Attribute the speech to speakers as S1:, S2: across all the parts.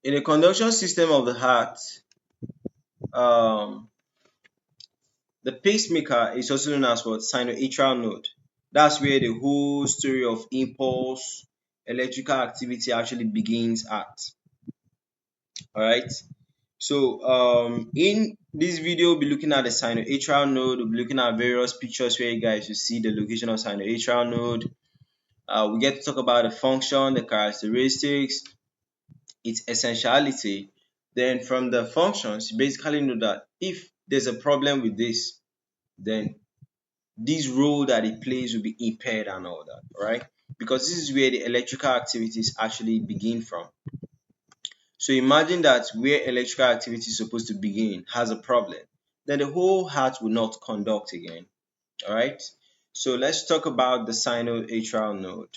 S1: In the conduction system of the heart, um, the pacemaker is also known as what? Sinoatrial node. That's where the whole story of impulse, electrical activity actually begins at. Alright. So in this video, we'll be looking at the sinoatrial node. We'll be looking at various pictures where you guys will see the location of sinoatrial node. We get to talk about the function, the characteristics, its essentiality. Then from the functions, you basically know that if there's a problem with this, then this role that it plays will be impaired and all that, right? Because this is where the electrical activities actually begin from. So imagine that where electrical activity is supposed to begin has a problem, then the whole heart will not conduct again. All right. So let's talk about the sinoatrial node.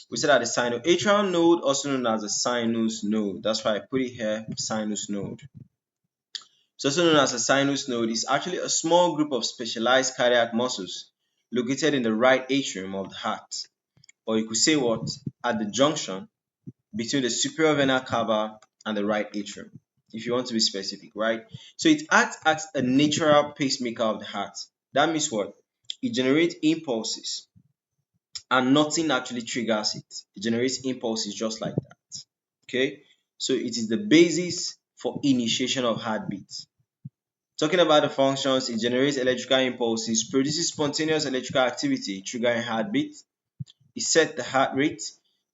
S1: We said that the sinoatrial node, also known as the sinus node, that's why I put it here, sinus node. It's also known as a sinus node. Is actually a small group of specialized cardiac muscles located in the right atrium of the heart, or you could say what, at the junction between the superior vena cava and the right atrium, if you want to be specific, right? So it acts as a natural pacemaker of the heart. That means what? It generates impulses and nothing actually triggers it. It generates impulses just like that. Okay, so it is the basis for initiation of heartbeat. Talking about the functions, it generates electrical impulses, produces spontaneous electrical activity triggering heartbeat. It sets the heart rate.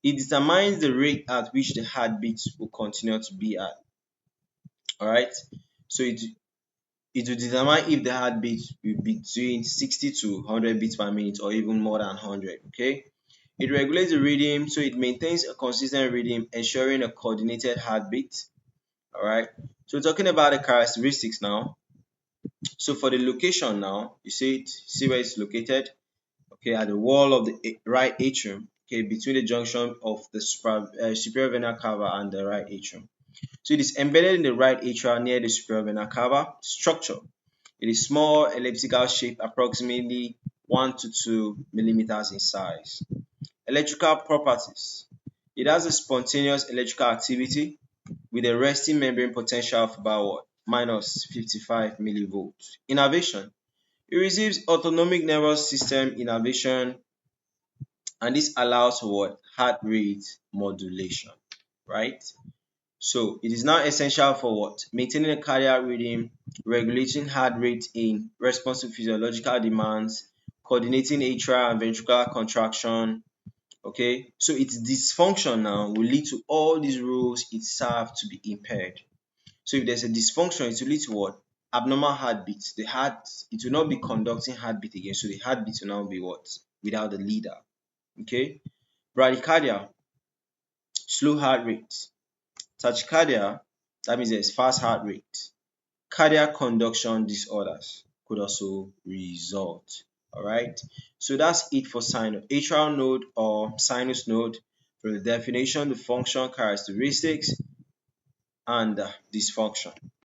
S1: It determines the rate at which the heartbeat will continue to be at. Alright, so it will determine if the heartbeat will be between 60 to 100 beats per minute or even more than 100. Okay, it regulates the rhythm, so it maintains a consistent rhythm, ensuring a coordinated heartbeat. Alright, so talking about the characteristics now. So for the location now, you see where it's located. Okay, at the wall of the right atrium. Okay, between the junction of the superior vena cava and the right atrium. So it is embedded in the right atrium near the superior vena cava structure. It is small, elliptical shape, approximately 1 to 2 millimeters in size. Electrical properties. It has a spontaneous electrical activity with a resting membrane potential of about minus 55 millivolts. Innervation. It receives autonomic nervous system innervation, and this allows for what? Heart rate modulation, right? So it is now essential for what? Maintaining a cardiac rhythm, regulating heart rate in response to physiological demands, coordinating atrial and ventricular contraction. Okay, so its dysfunction now will lead to all these rules it serves to be impaired. So if there's a dysfunction, it will lead to what? Abnormal heartbeats. The heart, it will not be conducting heartbeat again. So the heartbeat will now be what? Without the leader. Okay, bradycardia, slow heart rate. Tachycardia, that means there's fast heart rate. Cardiac conduction disorders could also result. Alright, so that's it for atrial node or sinus node. From the definition, the function, characteristics, and dysfunction.